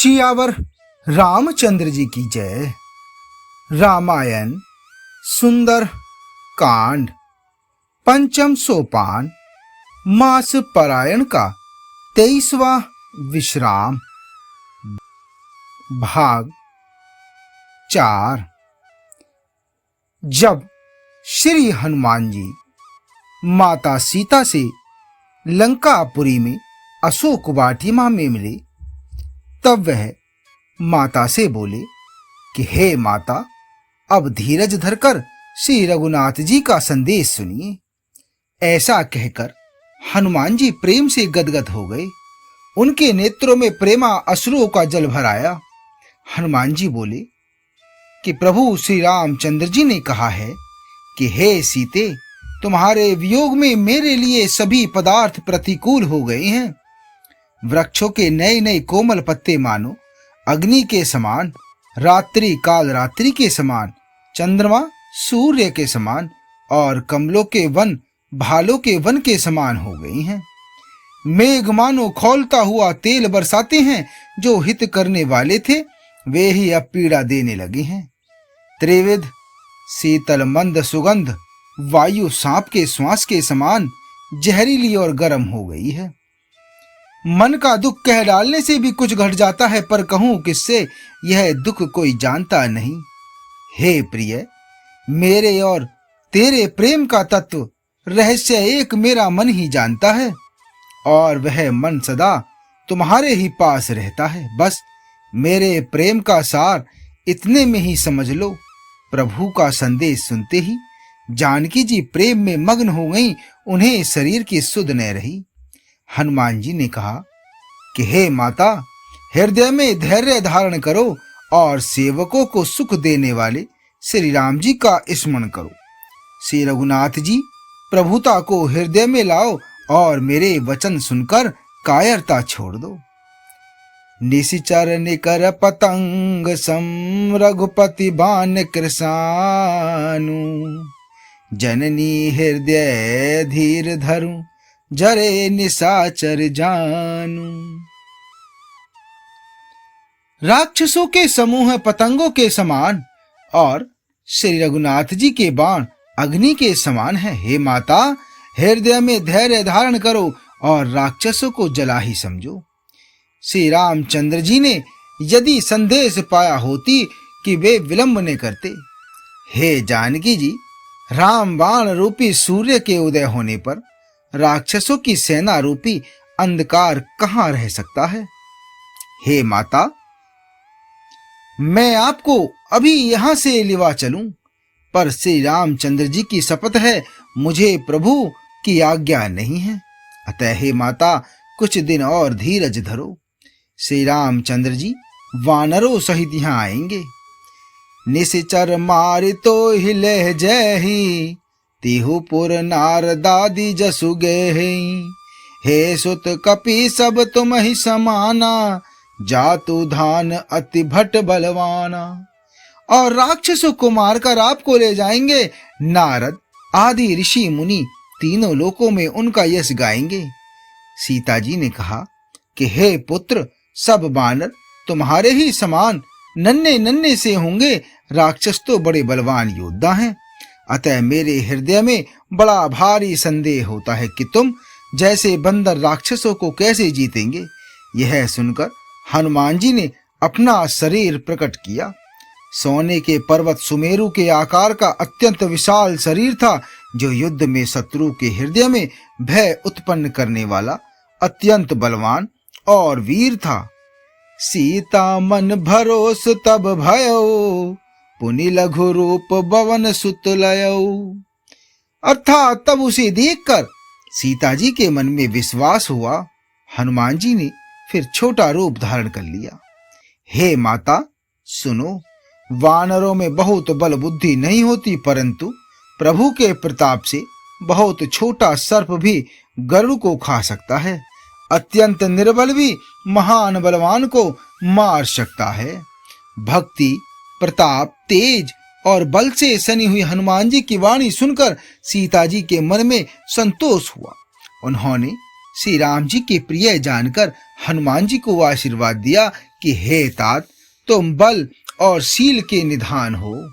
सियावर रामचंद्र जी की जय। रामायण सुंदर कांड पंचम सोपान मास परायण का 23वां विश्राम भाग 4। जब श्री हनुमान जी माता सीता से लंकापुरी में अशोक वाटिका में मिले तब वह माता से बोले कि हे माता, अब धीरज धरकर श्री रघुनाथ जी का संदेश सुनिए। ऐसा कहकर हनुमान जी प्रेम से गदगद हो गए। उनके नेत्रों में प्रेमा अश्रुओं का जल भर आया। हनुमान जी बोले कि प्रभु श्री रामचंद्र जी ने कहा है कि हे सीते, तुम्हारे वियोग में मेरे लिए सभी पदार्थ प्रतिकूल हो गए हैं। वृक्षों के नए नए कोमल पत्ते मानो अग्नि के समान, रात्रि काल रात्रि के समान, चंद्रमा सूर्य के समान और कमलों के वन भालों के वन के समान हो गई हैं। मेघ मानो खौलता हुआ तेल बरसाते हैं। जो हित करने वाले थे वे ही अब पीड़ा देने लगे हैं। त्रिविध शीतल मंद सुगंध वायु सांप के श्वास के समान जहरीली और गर्म हो गई है। मन का दुख कह डालने से भी कुछ घट जाता है, पर कहूं किससे, यह दुख कोई जानता नहीं। हे प्रिय, मेरे और तेरे प्रेम का तत्व रहस्य एक मेरा मन ही जानता है और वह मन सदा तुम्हारे ही पास रहता है। बस मेरे प्रेम का सार इतने में ही समझ लो। प्रभु का संदेश सुनते ही जानकी जी प्रेम में मग्न हो गईं। उन्हें शरीर की सुध न रही। हनुमान जी ने कहा कि हे माता, हृदय में धैर्य धारण करो और सेवकों को सुख देने वाले श्री राम जी का स्मरण करो। श्री रघुनाथ जी, प्रभुता को हृदय में लाओ और मेरे वचन सुनकर कायरता छोड़ दो। निशिचर निकर पतंग सम रघुपति बान कृसानु, जननी हृदय धीर धरु जरे निशाचर जानू। राक्षसों के समूह पतंगों के समान और श्री रघुनाथ जी के बाण अग्नि के समान है। हे माता, हृदय में धैर्य धारण करो और राक्षसों को जला ही समझो। श्री रामचंद्र जी ने यदि संदेश पाया होती कि वे विलंब न करते। हे जानकी जी, राम बाण रूपी सूर्य के उदय होने पर राक्षसों की सेना रूपी अंधकार कहां रह सकता है। हे माता, मैं आपको अभी यहां से लिवा चलूं, पर श्री रामचंद्र जी की शपथ है, मुझे प्रभु की आज्ञा नहीं है। अतः हे माता, कुछ दिन और धीरज धरो। श्री रामचंद्र जी वानरों सहित यहां आएंगे। निशिचर मारि तो हिले जय, तिहुपुर नारदादि जसु गेहि। हे सुत कपि सब तुम ही समाना, जातु धान अति भट बलवाना। और राक्षसों को मारकर आपको ले जाएंगे। नारद आदि ऋषि मुनि तीनों लोकों में उनका यश गाएंगे। सीता जी ने कहा कि हे पुत्र, सब बानर तुम्हारे ही समान नन्हे नन्हे से होंगे। राक्षस तो बड़े बलवान योद्धा हैं। अतः मेरे हृदय में बड़ा भारी संदेह होता है कि तुम जैसे बंदर राक्षसों को कैसे जीतेंगे। यह सुनकर हनुमान जी ने अपना शरीर प्रकट किया। सोने के पर्वत सुमेरु के आकार का अत्यंत विशाल शरीर था, जो युद्ध में शत्रु के हृदय में भय उत्पन्न करने वाला अत्यंत बलवान और वीर था। सीता मन भरोस तब भयो, पुनि लघु रूप बवन सुत लयो। अर्थात तब उसे देखकर सीता जी के मन में विश्वास हुआ। हनुमान जी ने फिर छोटा रूप धारण कर लिया। हे माता सुनो, वानरों में बहुत बल बुद्धि नहीं होती, परंतु प्रभु के प्रताप से बहुत छोटा सर्प भी गरुड़ को खा सकता है। अत्यंत निर्बल भी महान बलवान को मार सकता है। भक्ति, प्रताप, तेज और बल से सनी हुई हनुमान जी की वाणी सुनकर सीता जी के मन में संतोष हुआ। उन्होंने श्री राम जी के प्रिय जानकर हनुमान जी को आशीर्वाद दिया कि हे तात, तुम बल और शील के निधान हो।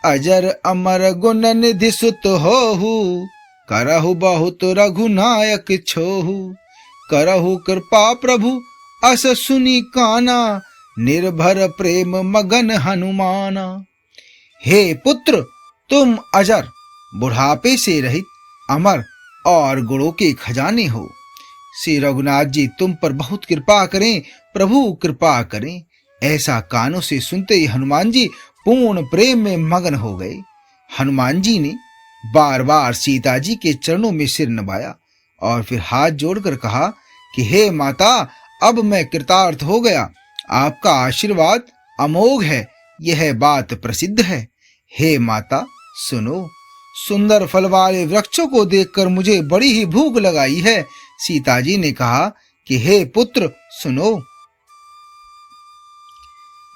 अजर अमर गुण निधि सुत होहु, करहु बहुत रघुनायक छोहु। करहु कृपा प्रभु अस सुनी काना, निर्भर प्रेम मगन हनुमाना। हे पुत्र, तुम अजर, बुढ़ापे से रहित, अमर और गुणों के खजाने हो। श्री रघुनाथ जी तुम पर बहुत कृपा करें, प्रभु कृपा करें। ऐसा कानों से सुनते ही हनुमान जी पूर्ण प्रेम में मगन हो गए। हनुमान जी ने बार बार सीता जी के चरणों में सिर नवाया और फिर हाथ जोड़कर कहा कि हे माता, अब मैं कृतार्थ हो गया। आपका आशीर्वाद अमोघ है, यह बात प्रसिद्ध है। हे माता सुनो, सुंदर फल वाले वृक्षों को देखकर मुझे बड़ी ही भूख लगाई है। सीता जी ने कहा कि हे पुत्र सुनो,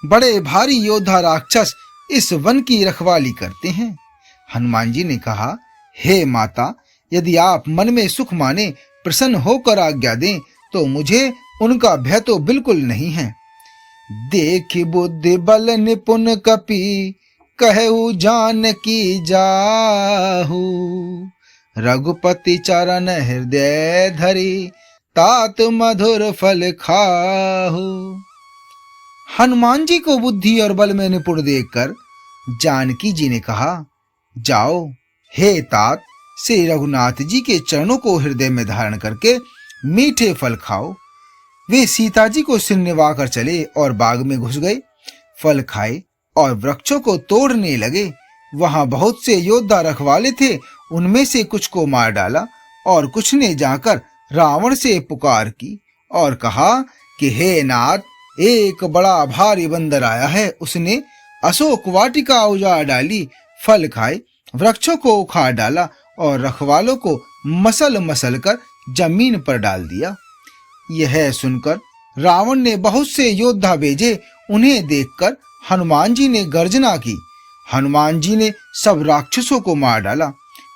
बड़े भारी योद्धा राक्षस इस वन की रखवाली करते हैं। हनुमान जी ने कहा, हे माता, यदि आप मन में सुख माने, प्रसन्न होकर आज्ञा दें, तो मुझे उनका भय तो बिल्कुल नहीं है। देख बुद्धि बल निपुण कपि, कहु जानकी जाहु। रघुपति चरण हृदय धरि, तात मधुर फल खाहु। हनुमान जी को बुद्धि और बल में निपुण देखकर जानकी जी ने कहा, जाओ हे तात, श्री रघुनाथ जी के चरणों को हृदय में धारण करके मीठे फल खाओ। वे सीता जी को सिर निभाकर चले और बाग में घुस गए। फल खाए और वृक्षों को तोड़ने लगे। वहां बहुत से योद्धा रखवाले थे, उनमें से कुछ को मार डाला और कुछ ने जाकर रावण से पुकार की और कहा कि हे नाथ, एक बड़ा भारी बंदर आया है। उसने अशोक वाटिका उजाड़ डाली, फल खाए, वृक्षों को उखाड़ डाला और रखवालों को मसल मसल कर जमीन पर डाल दिया। यह सुनकर रावण ने बहुत से योद्धा भेजे। उन्हें देखकर हनुमान जी ने गर्जना की। हनुमान जी ने सब राक्षसों को मार डाला।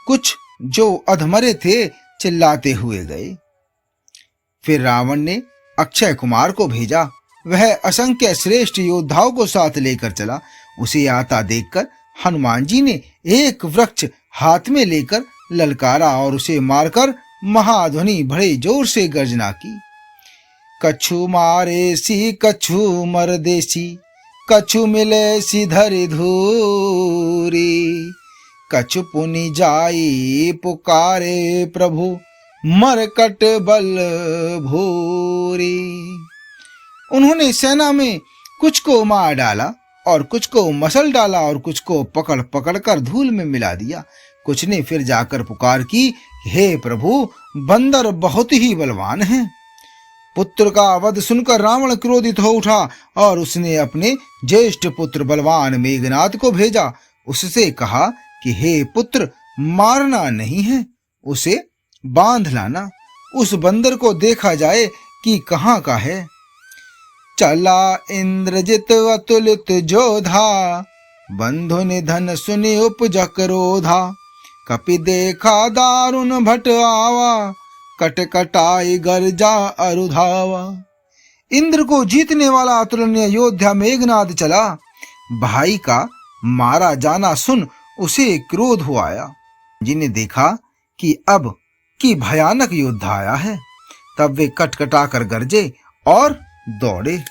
कुछ जो अधमरे थे चिल्लाते हुए गए। फिर रावण ने अक्षय कुमार को भेजा। वह असंख्य श्रेष्ठ योद्धाओं को साथ लेकर चला। उसे आता देखकर हनुमान जी ने एक वृक्ष हाथ में लेकर ललकारा और उसे मारकर महाध्वनि बड़े जोर से गर्जना की। कछु मारे सी कछु मर देसी, कछु मिले सी धरि धूरी। कछु पुनि जाई पुकारे प्रभु, मरकट बल भूरी। उन्होंने सेना में कुछ को मार डाला और कुछ को मसल डाला और कुछ को पकड़ पकड़ कर धूल में मिला दिया। कुछ ने फिर जाकर पुकार की, हे प्रभु, बंदर बहुत ही बलवान है। पुत्र का वध सुनकर रावण क्रोधित हो उठा और उसने अपने ज्येष्ठ पुत्र बलवान मेघनाद को भेजा। उससे कहा कि हे पुत्र, मारना नहीं है, उसे बांध लाना। उस बंदर को देखा जाए कि कहाँ का है। चला इंद्रजित अतुलित जोधा, बंधु निधन सुनि उपज क्रोधा। कपि देखा दारुण भट आवा, कटकटाई गर्जा अरुधावा। इंद्र को जीतने वाला अतुलनीय योद्धा मेघनाद चला। भाई का मारा जाना सुन उसे क्रोध हो आया। जिन्हें देखा कि अब की भयानक योद्धा आया है, तब वे कटकटा कर गरजे और दौड़े।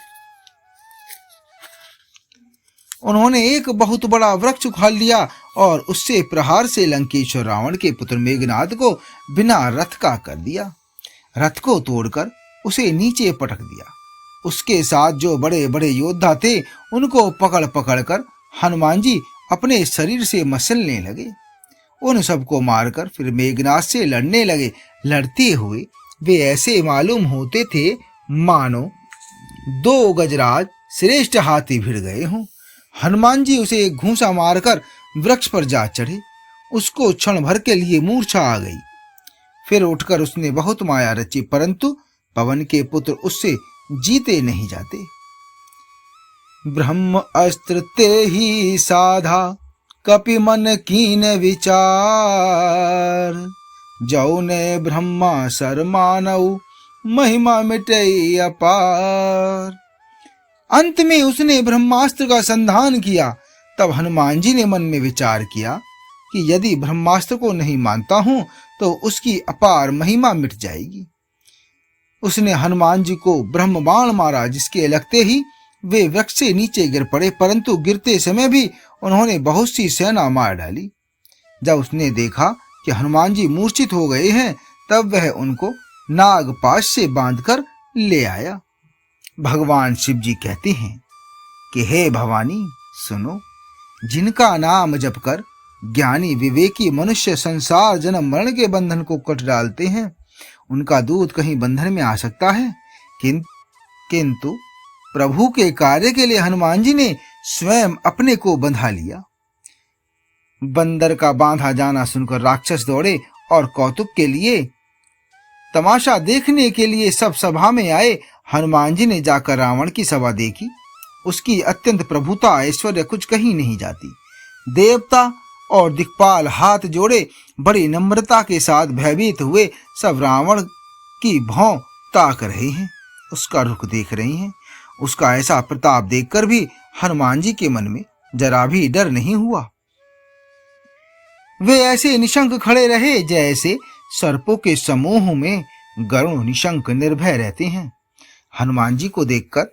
उन्होंने एक बहुत बड़ा वृक्ष उखाड़ लिया और उससे प्रहार से लंकेश्वर रावण के पुत्र मेघनाद को बिना रथ का कर दिया। रथ को तोड़कर उसे नीचे पटक दिया। उसके साथ जो बड़े बड़े योद्धा थे, उनको पकड़ पकड़ कर हनुमान जी अपने शरीर से मसलने लगे। उन सबको मारकर फिर मेघनाद से लड़ने लगे। लड़ते हुए वे ऐसे मालूम होते थे मानो 2 गजराज श्रेष्ठ हाथी भिड़ गए हों। हनुमान जी उसे एक घूंसा मारकर वृक्ष पर जा चढ़े। उसको क्षण भर के लिए मूर्छा आ गई। फिर उठकर उसने बहुत माया रची, परंतु पवन के पुत्र उससे जीते नहीं जाते। ब्रह्म अस्त्र ते ही साधा, कपि मन कीन विचार। जौ ने ब्रह्मा सर मानव, महिमा मिटई अपार। अंत में उसने ब्रह्मास्त्र का संधान किया। तब हनुमान जी ने मन में विचार किया कि यदि ब्रह्मास्त्र को नहीं मानता हूं तो उसकी अपार महिमा मिट जाएगी। उसने हनुमान जी को ब्रह्म बाण मारा, जिसके लगते ही वे वृक्ष से नीचे गिर पड़े, परंतु गिरते समय भी उन्होंने बहुत सी सेना मार डाली। जब उसने देखा कि हनुमान जी मूर्छित हो गए हैं, तब वह उनको नागपाश से बांधकर ले आया। भगवान शिव जी कहते हैं कि हे भवानी सुनो, जिनका नाम जप कर ज्ञानी विवेकी मनुष्य संसार जन्म मरण के बंधन को कट डालते हैं, उनका दूत कहीं बंधन में आ सकता है? किंतु प्रभु के कार्य के लिए हनुमान जी ने स्वयं अपने को बंधा लिया। बंदर का बांधा जाना सुनकर राक्षस दौड़े और कौतुक के लिए, तमाशा देखने के लिए सब सभा में आए। हनुमान जी ने जाकर रावण की सभा देखी। उसकी अत्यंत प्रभुता ऐश्वर्य कुछ कहीं नहीं जाती। देवता और दिक्पाल हाथ जोड़े बड़ी नम्रता के साथ भयभीत हुए सब रावण की भौं ताक रहे हैं, उसका रुख देख रहे हैं। उसका ऐसा प्रताप देखकर भी हनुमान जी के मन में जरा भी डर नहीं हुआ। वे ऐसे निशंक खड़े रहे जैसे सर्पों के समूह में गरुण निशंक निर्भय रहते हैं। हनुमान जी को देखकर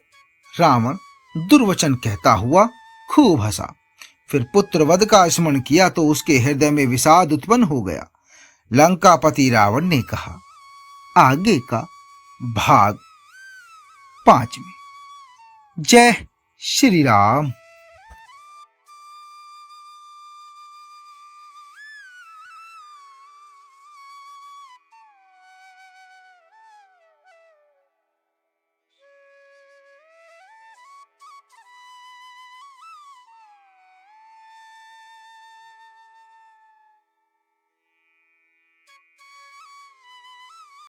रावण दुर्वचन कहता हुआ खूब हंसा। फिर पुत्र वध का स्मरण किया तो उसके हृदय में विषाद उत्पन्न हो गया। लंकापति रावण ने कहा, आगे का भाग 5 में। जय श्री राम।